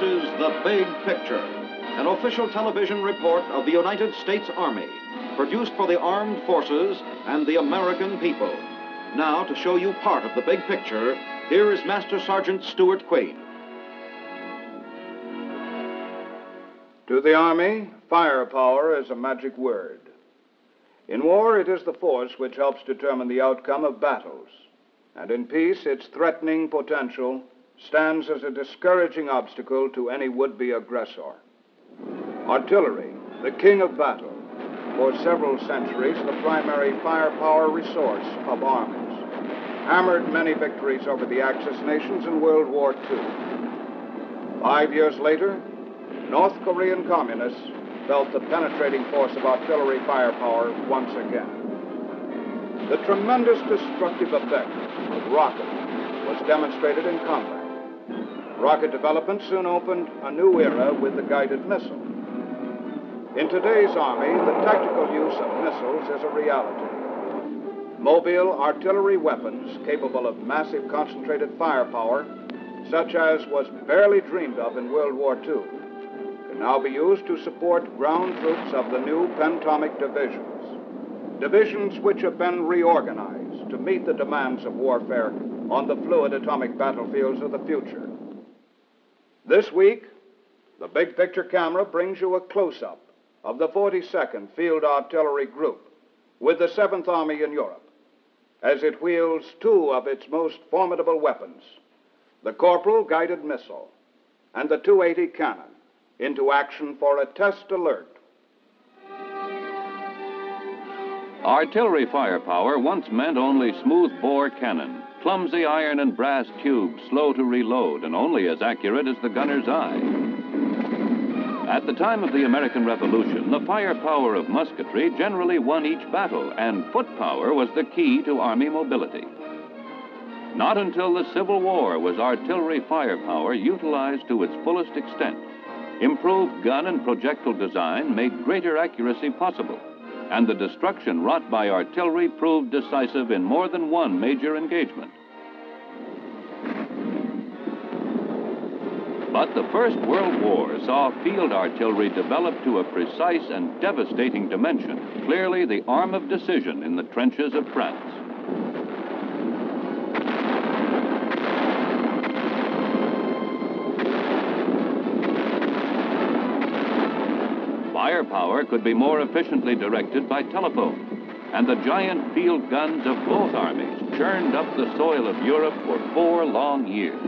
is The Big Picture, an official television report of the United States Army, produced for the armed forces and the American people. Now, to show you part of the big picture, here is Master Sergeant Stuart Quain. To the Army, firepower is a magic word. In war, it is the force which helps determine the outcome of battles. And in peace, its threatening potential stands as a discouraging obstacle to any would-be aggressor. Artillery, the king of battle, for several centuries the primary firepower resource of armies, hammered many victories over the Axis nations in World War II. 5 years later, North Korean communists felt the penetrating force of artillery firepower once again. The tremendous destructive effect of rocket was demonstrated in combat. Rocket development soon opened a new era with the guided missile. In today's Army, the tactical use of missiles is a reality. Mobile artillery weapons capable of massive concentrated firepower, such as was barely dreamed of in World War II, can now be used to support ground troops of the new Pentomic Divisions. Divisions which have been reorganized to meet the demands of warfare on the fluid atomic battlefields of the future. This week, the Big Picture camera brings you a close-up of the 42nd Field Artillery Group with the 7th Army in Europe, as it wheels two of its most formidable weapons, the Corporal guided missile and the .280 cannon, into action for a test alert. Artillery firepower once meant only smooth-bore cannon, clumsy iron and brass tubes, slow to reload, and only as accurate as the gunner's eye. At the time of the American Revolution, the firepower of musketry generally won each battle, and foot power was the key to Army mobility. Not until the Civil War was artillery firepower utilized to its fullest extent. Improved gun and projectile design made greater accuracy possible, and the destruction wrought by artillery proved decisive in more than one major engagement. But the First World War saw field artillery develop to a precise and devastating dimension, clearly the arm of decision in the trenches of France. Firepower could be more efficiently directed by telephone, and the giant field guns of both armies churned up the soil of Europe for 4 long years.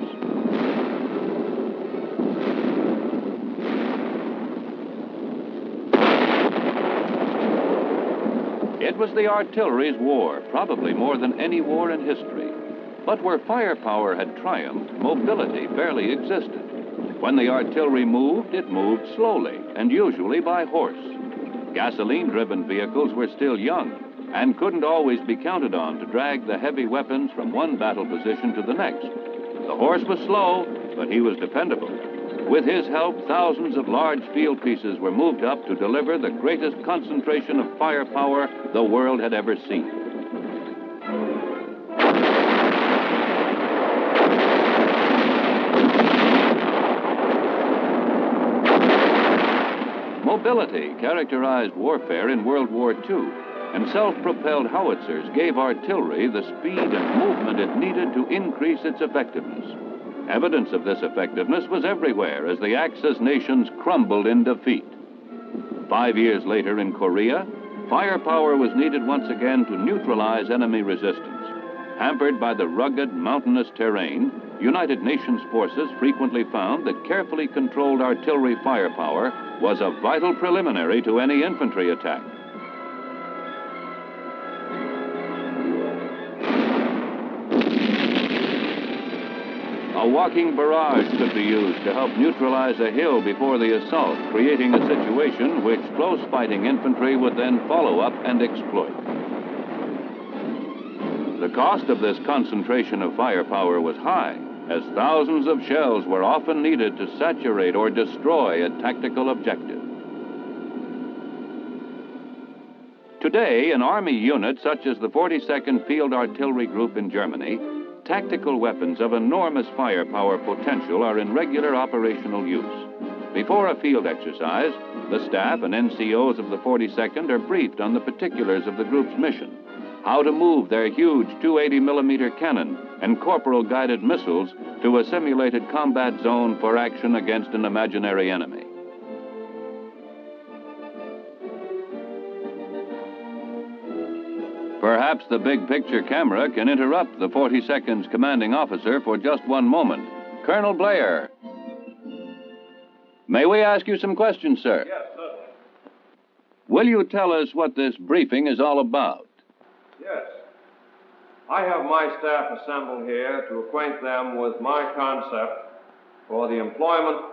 It was the artillery's war, probably more than any war in history. But where firepower had triumphed, mobility barely existed. When the artillery moved, it moved slowly, and usually by horse. Gasoline-driven vehicles were still young and couldn't always be counted on to drag the heavy weapons from one battle position to the next. The horse was slow, but he was dependable. With his help, thousands of large field pieces were moved up to deliver the greatest concentration of firepower the world had ever seen. Mobility characterized warfare in World War II, and self-propelled howitzers gave artillery the speed and movement it needed to increase its effectiveness. Evidence of this effectiveness was everywhere as the Axis nations crumbled in defeat. 5 years later in Korea, firepower was needed once again to neutralize enemy resistance. Hampered by the rugged, mountainous terrain, United Nations forces frequently found that carefully controlled artillery firepower was a vital preliminary to any infantry attack. A walking barrage could be used to help neutralize a hill before the assault, creating a situation which close fighting infantry would then follow up and exploit. The cost of this concentration of firepower was high, as thousands of shells were often needed to saturate or destroy a tactical objective. Today, an Army unit such as the 42nd Field Artillery Group in Germany tactical weapons of enormous firepower potential are in regular operational use. Before a field exercise, the staff and NCOs of the 42nd are briefed on the particulars of the group's mission, how to move their huge 280-millimeter cannon and Corporal-guided missiles to a simulated combat zone for action against an imaginary enemy. Perhaps the big picture camera can interrupt the 42nd's commanding officer for just one moment. Colonel Blair. May we ask you some questions, sir? Yes, certainly. Will you tell us what this briefing is all about? Yes. I have my staff assembled here to acquaint them with my concept for the employment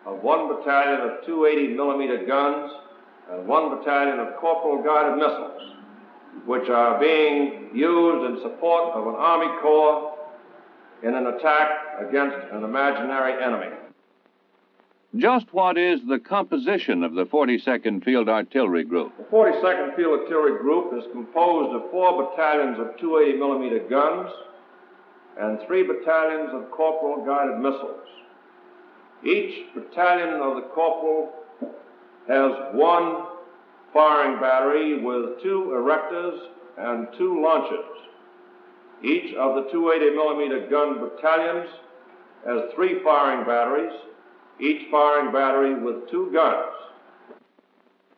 of one battalion of 280-millimeter guns and one battalion of Corporal-guided missiles, which are being used in support of an Army Corps in an attack against an imaginary enemy. Just what is the composition of the 42nd Field Artillery Group? The 42nd Field Artillery Group is composed of 4 battalions of 280-millimeter guns and 3 battalions of Corporal-guided missiles. Each battalion of the Corporal has 1 firing battery with 2 erectors and 2 launchers. Each of the 280-millimeter gun battalions has 3 firing batteries, each firing battery with 2 guns.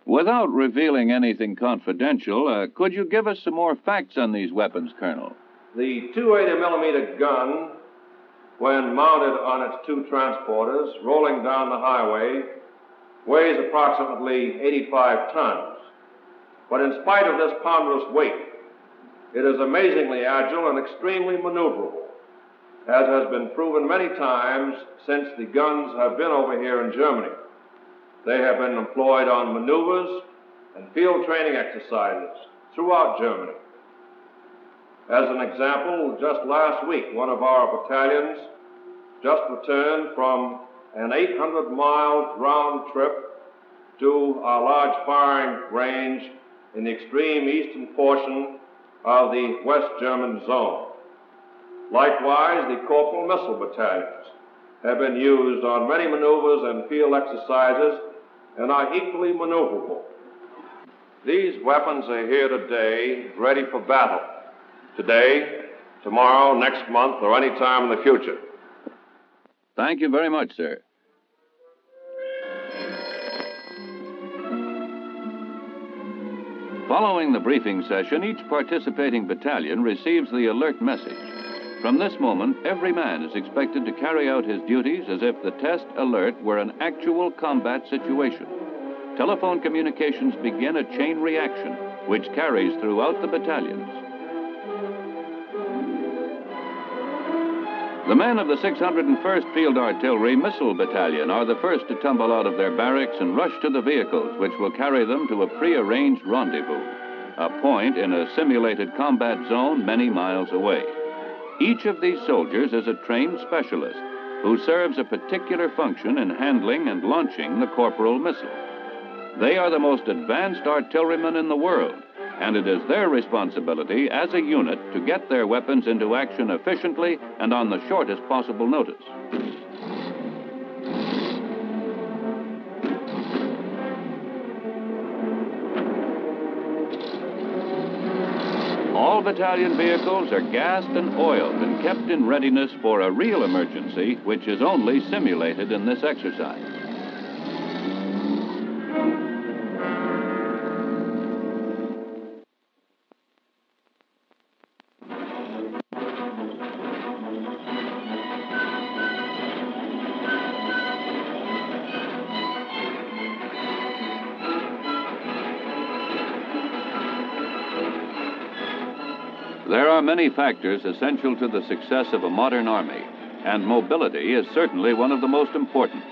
Without revealing anything confidential, could you give us some more facts on these weapons, Colonel? The 280-millimeter gun, when mounted on its 2 transporters, rolling down the highway, weighs approximately 85 tons. But in spite of this ponderous weight, it is amazingly agile and extremely maneuverable, as has been proven many times since the guns have been over here in Germany. They have been employed on maneuvers and field training exercises throughout Germany. As an example, just last week, one of our battalions just returned from an 800-mile round trip to our large firing range in the extreme eastern portion of the West German zone. Likewise, the Corporal missile battalions have been used on many maneuvers and field exercises and are equally maneuverable. These weapons are here today, ready for battle. Today, tomorrow, next month, or any time in the future. Thank you very much, sir. Following the briefing session, each participating battalion receives the alert message. From this moment, every man is expected to carry out his duties as if the test alert were an actual combat situation. Telephone communications begin a chain reaction, which carries throughout the battalions. The men of the 601st Field Artillery Missile Battalion are the first to tumble out of their barracks and rush to the vehicles which will carry them to a prearranged rendezvous, a point in a simulated combat zone many miles away. Each of these soldiers is a trained specialist who serves a particular function in handling and launching the Corporal missile. They are the most advanced artillerymen in the world, and it is their responsibility as a unit to get their weapons into action efficiently and on the shortest possible notice. All battalion vehicles are gassed and oiled and kept in readiness for a real emergency, which is only simulated in this exercise. There are many factors essential to the success of a modern army, and mobility is certainly one of the most important.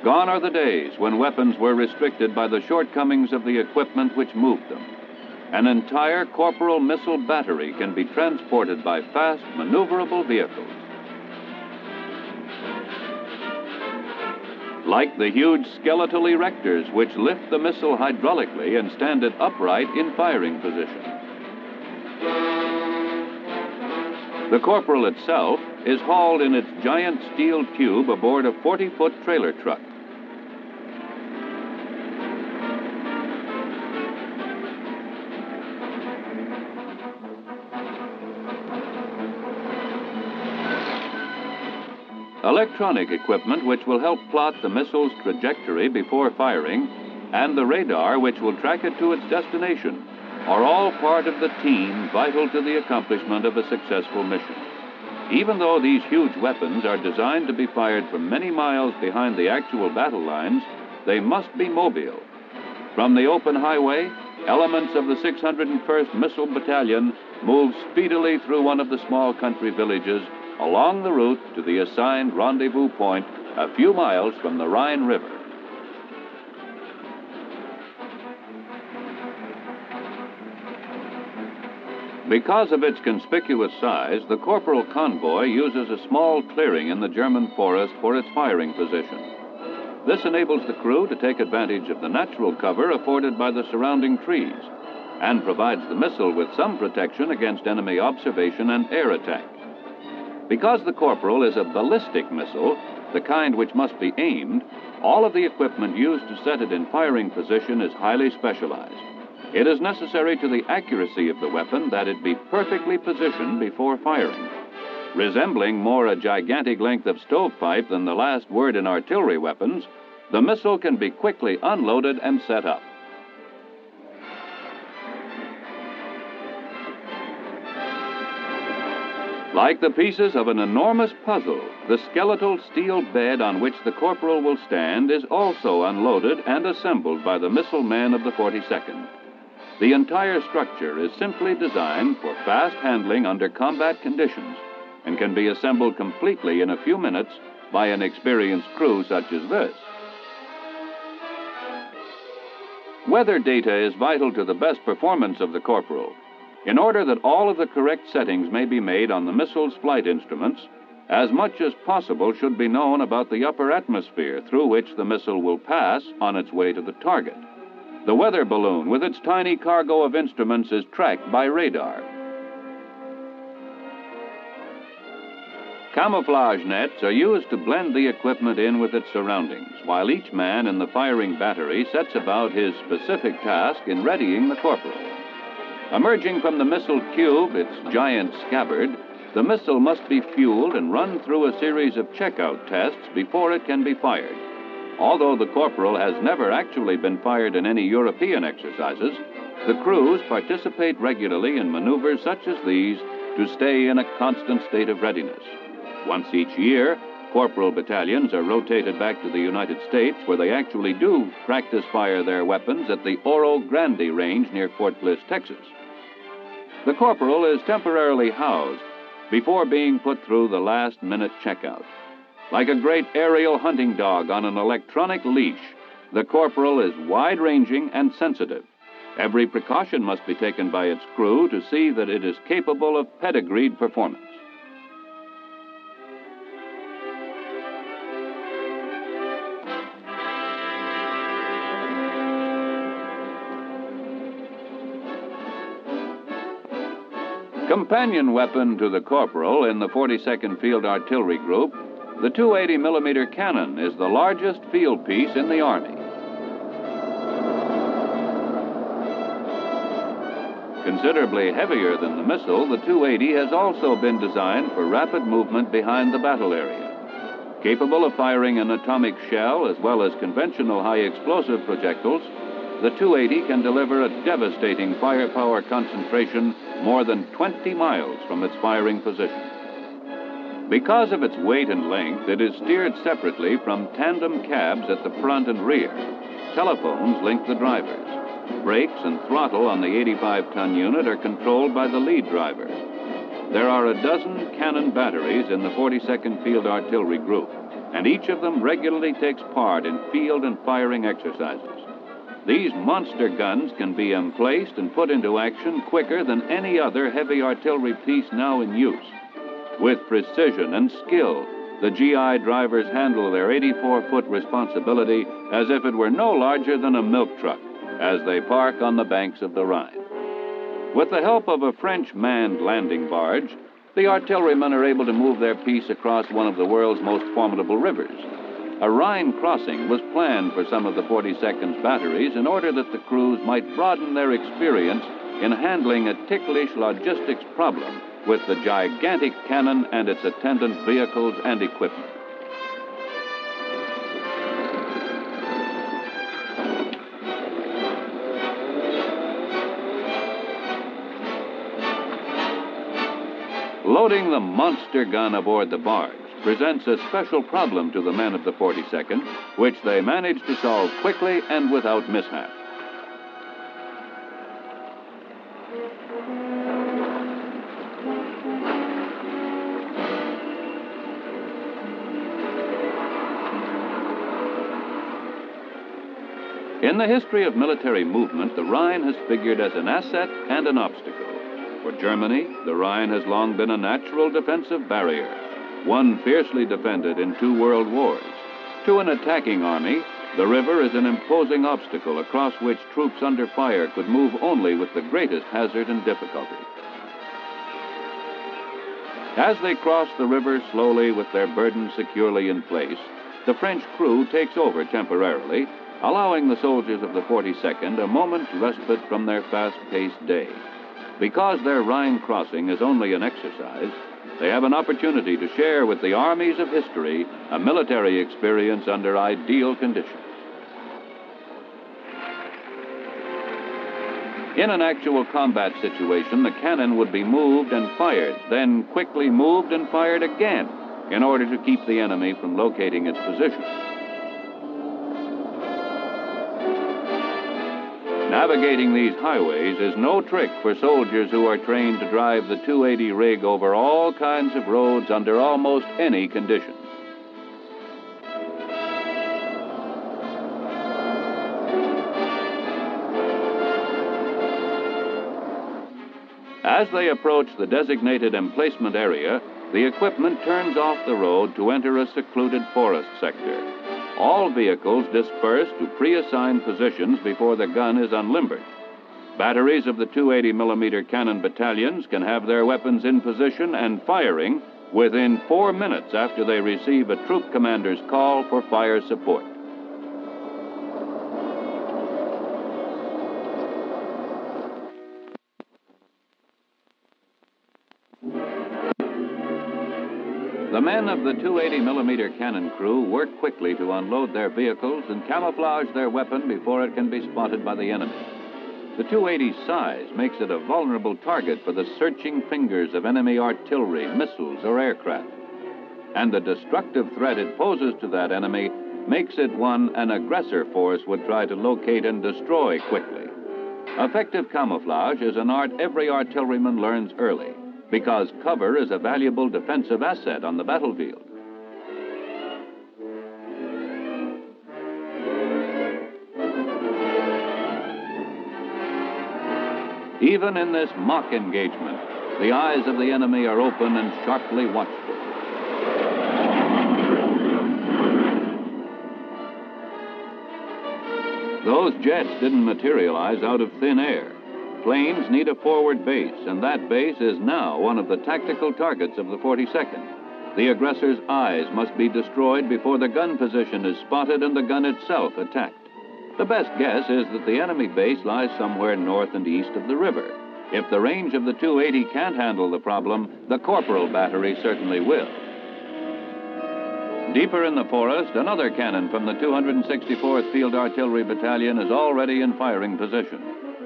Gone are the days when weapons were restricted by the shortcomings of the equipment which moved them. An entire Corporal missile battery can be transported by fast, maneuverable vehicles. Like the huge skeletal erectors which lift the missile hydraulically and stand it upright in firing position. The Corporal itself is hauled in its giant steel tube aboard a 40-foot trailer truck. Electronic equipment which will help plot the missile's trajectory before firing, and the radar which will track it to its destination, are all part of the team vital to the accomplishment of a successful mission. Even though these huge weapons are designed to be fired from many miles behind the actual battle lines, they must be mobile. From the open highway, elements of the 601st Missile Battalion move speedily through one of the small country villages along the route to the assigned rendezvous point a few miles from the Rhine River. Because of its conspicuous size, the Corporal convoy uses a small clearing in the German forest for its firing position. This enables the crew to take advantage of the natural cover afforded by the surrounding trees and provides the missile with some protection against enemy observation and air attack. Because the Corporal is a ballistic missile, the kind which must be aimed, all of the equipment used to set it in firing position is highly specialized. It is necessary to the accuracy of the weapon that it be perfectly positioned before firing. Resembling more a gigantic length of stovepipe than the last word in artillery weapons, the missile can be quickly unloaded and set up. Like the pieces of an enormous puzzle, the skeletal steel bed on which the Corporal will stand is also unloaded and assembled by the missile man of the 42nd. The entire structure is simply designed for fast handling under combat conditions and can be assembled completely in a few minutes by an experienced crew such as this. Weather data is vital to the best performance of the Corporal. In order that all of the correct settings may be made on the missile's flight instruments, as much as possible should be known about the upper atmosphere through which the missile will pass on its way to the target. The weather balloon with its tiny cargo of instruments is tracked by radar. Camouflage nets are used to blend the equipment in with its surroundings, while each man in the firing battery sets about his specific task in readying the Corporal. Emerging from the missile tube, its giant scabbard, the missile must be fueled and run through a series of checkout tests before it can be fired. Although the Corporal has never actually been fired in any European exercises, the crews participate regularly in maneuvers such as these to stay in a constant state of readiness. Once each year, Corporal battalions are rotated back to the United States, where they actually do practice fire their weapons at the Oro Grande range near Fort Bliss, Texas. The Corporal is temporarily housed before being put through the last-minute checkout. Like a great aerial hunting dog on an electronic leash, the Corporal is wide-ranging and sensitive. Every precaution must be taken by its crew to see that it is capable of pedigreed performance. Companion weapon to the Corporal in the 42nd Field Artillery Group, the 280mm cannon is the largest field piece in the Army. Considerably heavier than the missile, the 280 has also been designed for rapid movement behind the battle area. Capable of firing an atomic shell as well as conventional high-explosive projectiles, the 280 can deliver a devastating firepower concentration more than 20 miles from its firing position. Because of its weight and length, it is steered separately from tandem cabs at the front and rear. Telephones link the drivers. Brakes and throttle on the 85-ton unit are controlled by the lead driver. There are a dozen cannon batteries in the 42nd Field Artillery Group, and each of them regularly takes part in field and firing exercises. These monster guns can be emplaced and put into action quicker than any other heavy artillery piece now in use. With precision and skill, the GI drivers handle their 84-foot responsibility as if it were no larger than a milk truck as they park on the banks of the Rhine. With the help of a French manned landing barge, the artillerymen are able to move their piece across one of the world's most formidable rivers. A Rhine crossing was planned for some of the 42nd's batteries in order that the crews might broaden their experience in handling a ticklish logistics problem with the gigantic cannon and its attendant vehicles and equipment. Loading the monster gun aboard the barge presents a special problem to the men of the 42nd, which they manage to solve quickly and without mishap. In the history of military movement, the Rhine has figured as an asset and an obstacle. For Germany, the Rhine has long been a natural defensive barrier, one fiercely defended in 2 world wars. To an attacking army, the river is an imposing obstacle across which troops under fire could move only with the greatest hazard and difficulty. As they cross the river slowly with their burden securely in place, the French crew takes over temporarily, allowing the soldiers of the 42nd a moment's respite from their fast-paced day. Because their Rhine crossing is only an exercise, they have an opportunity to share with the armies of history a military experience under ideal conditions. In an actual combat situation, the cannon would be moved and fired, then quickly moved and fired again in order to keep the enemy from locating its position. Navigating these highways is no trick for soldiers who are trained to drive the 280 rig over all kinds of roads under almost any conditions. As they approach the designated emplacement area, the equipment turns off the road to enter a secluded forest sector. All vehicles disperse to pre-assigned positions before the gun is unlimbered. Batteries of the 280mm cannon battalions can have their weapons in position and firing within 4 minutes after they receive a troop commander's call for fire support. The men of the 280mm cannon crew work quickly to unload their vehicles and camouflage their weapon before it can be spotted by the enemy. The 280's size makes it a vulnerable target for the searching fingers of enemy artillery, missiles, or aircraft. And the destructive threat it poses to that enemy makes it one an aggressor force would try to locate and destroy quickly. Effective camouflage is an art every artilleryman learns early, because cover is a valuable defensive asset on the battlefield. Even in this mock engagement, the eyes of the enemy are open and sharply watchful. Those jets didn't materialize out of thin air. Planes need a forward base, and that base is now one of the tactical targets of the 42nd. The aggressor's eyes must be destroyed before the gun position is spotted and the gun itself attacked. The best guess is that the enemy base lies somewhere north and east of the river. If the range of the 280 can't handle the problem, the Corporal battery certainly will. Deeper in the forest, another cannon from the 264th Field Artillery Battalion is already in firing position.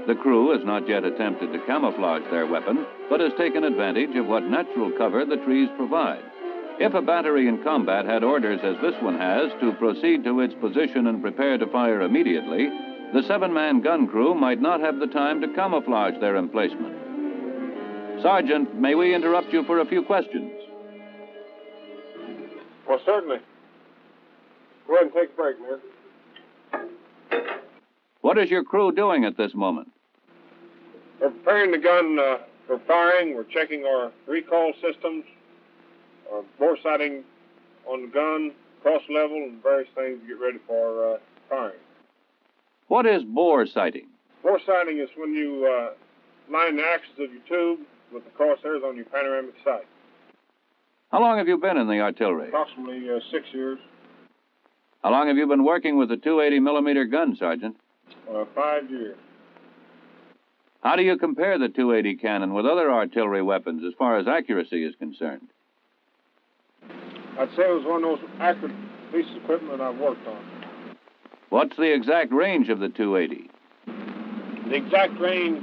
The crew has not yet attempted to camouflage their weapon, but has taken advantage of what natural cover the trees provide. If a battery in combat had orders, as this one has, to proceed to its position and prepare to fire immediately, the 7-man gun crew might not have the time to camouflage their emplacement. Sergeant, may we interrupt you for a few questions? Well, certainly. Go ahead and take a break, man. What is your crew doing at this moment? We're preparing the gun for firing. We're checking our recoil systems, our bore sighting on the gun, cross level, and various things to get ready for firing. What is bore sighting? Bore sighting is when you line the axis of your tube with the crosshairs on your panoramic sight. How long have you been in the artillery? Approximately 6 years. How long have you been working with the 280 millimeter gun, Sergeant? 5 years. How do you compare the 280 cannon with other artillery weapons as far as accuracy is concerned? I'd say it was one of those accurate pieces of equipment I've worked on. What's the exact range of the 280? The exact range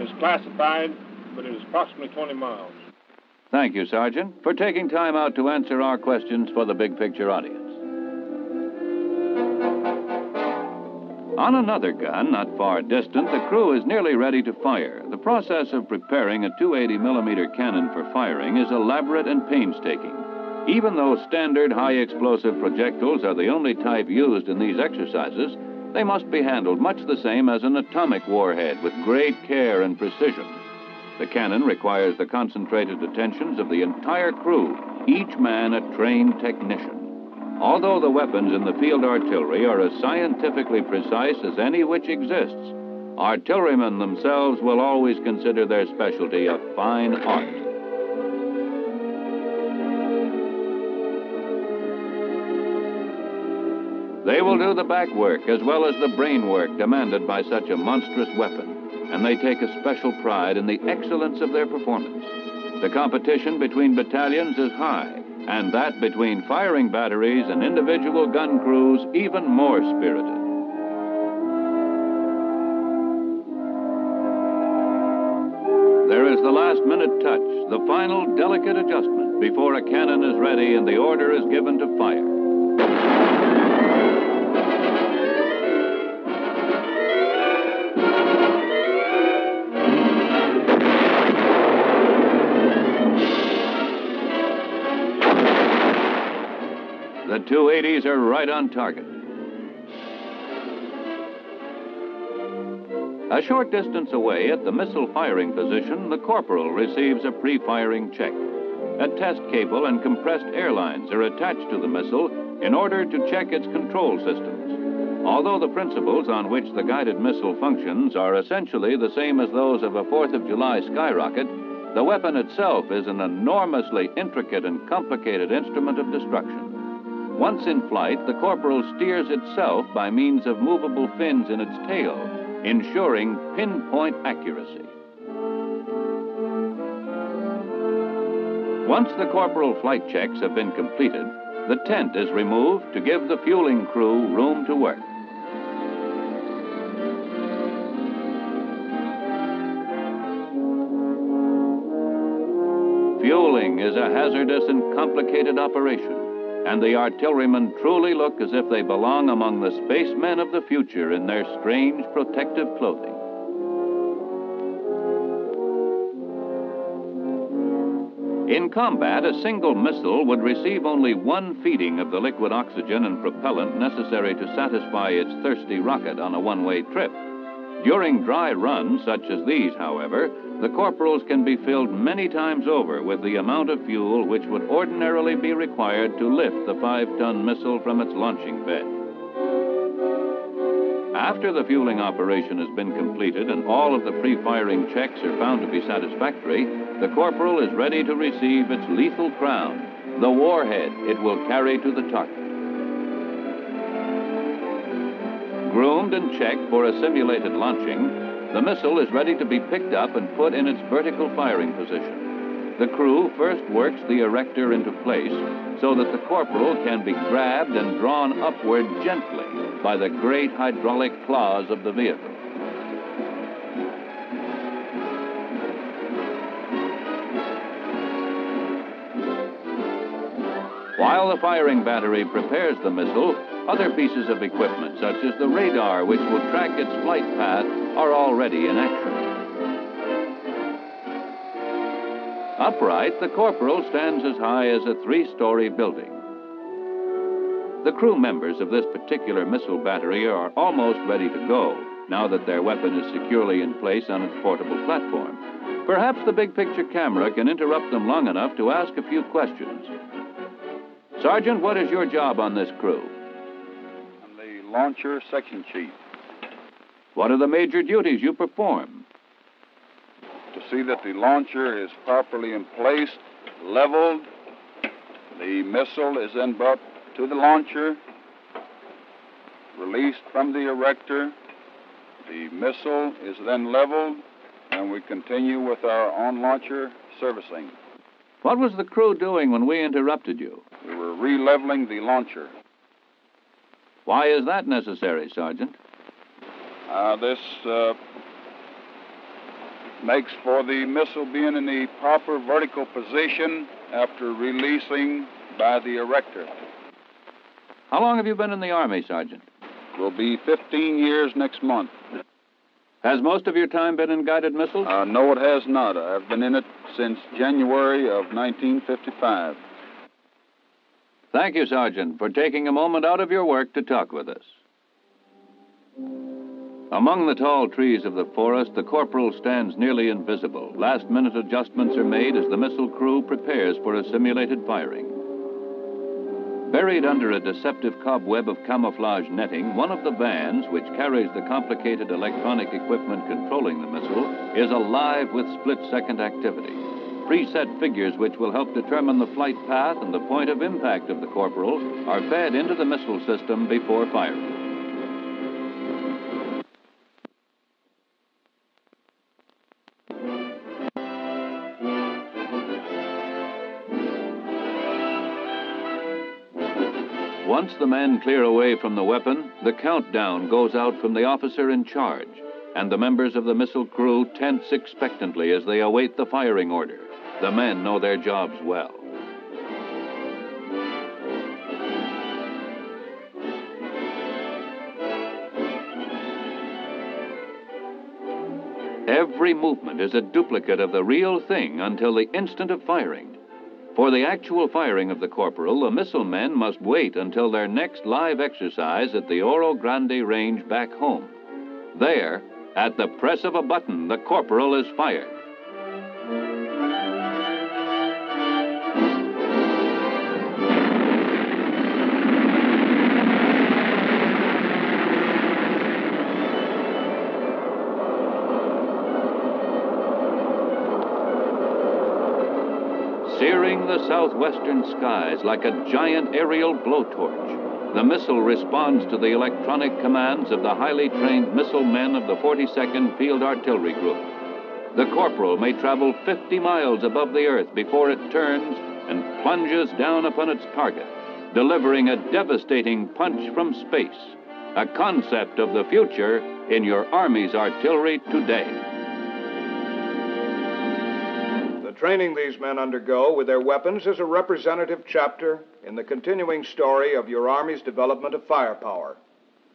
is classified, but it is approximately 20 miles. Thank you, Sergeant, for taking time out to answer our questions for the Big Picture audience. On another gun, not far distant, the crew is nearly ready to fire. The process of preparing a 280 millimeter cannon for firing is elaborate and painstaking. Even though standard high-explosive projectiles are the only type used in these exercises, they must be handled much the same as an atomic warhead with great care and precision. The cannon requires the concentrated attentions of the entire crew, each man a trained technician. Although the weapons in the field artillery are as scientifically precise as any which exists, artillerymen themselves will always consider their specialty a fine art. They will do the back work as well as the brain work demanded by such a monstrous weapon, and they take a special pride in the excellence of their performance. The competition between battalions is high, and that between firing batteries and individual gun crews even more spirited. There is the last-minute touch, the final delicate adjustment before a cannon is ready and the order is given to fire. The 280s are right on target. A short distance away at the missile firing position, the corporal receives a pre-firing check. A test cable and compressed air lines are attached to the missile in order to check its control systems. Although the principles on which the guided missile functions are essentially the same as those of a 4th of July skyrocket, the weapon itself is an enormously intricate and complicated instrument of destruction. Once in flight, the corporal steers itself by means of movable fins in its tail, ensuring pinpoint accuracy. Once the corporal flight checks have been completed, the tent is removed to give the fueling crew room to work. Fueling is a hazardous and complicated operation, and the artillerymen truly look as if they belong among the spacemen of the future in their strange protective clothing. In combat, a single missile would receive only one feeding of the liquid oxygen and propellant necessary to satisfy its thirsty rocket on a one-way trip. During dry runs such as these, however, the corporals can be filled many times over with the amount of fuel which would ordinarily be required to lift the 5-ton missile from its launching bed. After the fueling operation has been completed and all of the pre-firing checks are found to be satisfactory, the corporal is ready to receive its lethal crown, the warhead it will carry to the target. Groomed and checked for a simulated launching, the missile is ready to be picked up and put in its vertical firing position. The crew first works the erector into place so that the corporal can be grabbed and drawn upward gently by the great hydraulic claws of the vehicle. While the firing battery prepares the missile, other pieces of equipment, such as the radar which will track its flight path, are already in action. Upright, the corporal stands as high as a 3-story building. The crew members of this particular missile battery are almost ready to go, now that their weapon is securely in place on its portable platform. Perhaps the big picture camera can interrupt them long enough to ask a few questions. Sergeant, what is your job on this crew? I'm the launcher section chief. What are the major duties you perform? To see that the launcher is properly in place, leveled, The missile is then brought to the launcher, released from the erector. The missile is then leveled, and we continue with our on-launcher servicing. What was the crew doing when we interrupted you? We were re-leveling the launcher. Why is that necessary, Sergeant? This makes for the missile being in the proper vertical position after releasing by the erector. How long have you been in the Army, Sergeant? Will be 15 years next month. Has most of your time been in guided missiles? No, it has not. I've been in it since January of 1955. Thank you, Sergeant, for taking a moment out of your work to talk with us. Among the tall trees of the forest, the corporal stands nearly invisible. Last-minute adjustments are made as the missile crew prepares for a simulated firing. Buried under a deceptive cobweb of camouflage netting, one of the vans, which carries the complicated electronic equipment controlling the missile, is alive with split-second activity. Preset figures which will help determine the flight path and the point of impact of the corporal are fed into the missile system before firing. Once the men clear away from the weapon, the countdown goes out from the officer in charge, and the members of the missile crew tense expectantly as they await the firing order. The men know their jobs well. Every movement is a duplicate of the real thing until the instant of firing. For the actual firing of the corporal, the missile men must wait until their next live exercise at the Oro Grande range back home. There, at the press of a button, the corporal is fired. Searing the southwestern skies like a giant aerial blowtorch, the missile responds to the electronic commands of the highly trained missile men of the 42nd Field Artillery Group. The corporal may travel 50 miles above the earth before it turns and plunges down upon its target, delivering a devastating punch from space, a concept of the future in your Army's artillery today. The training these men undergo with their weapons is a representative chapter in the continuing story of your Army's development of firepower,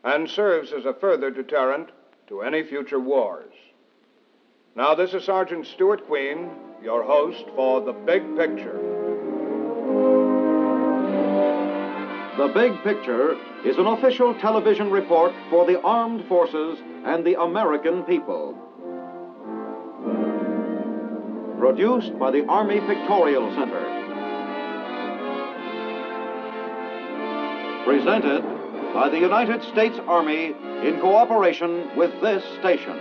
and serves as a further deterrent to any future wars. Now, this is Sergeant Stuart Queen, your host for The Big Picture. The Big Picture is an official television report for the armed forces and the American people. Produced by the Army Pictorial Center. Presented by the United States Army in cooperation with this station.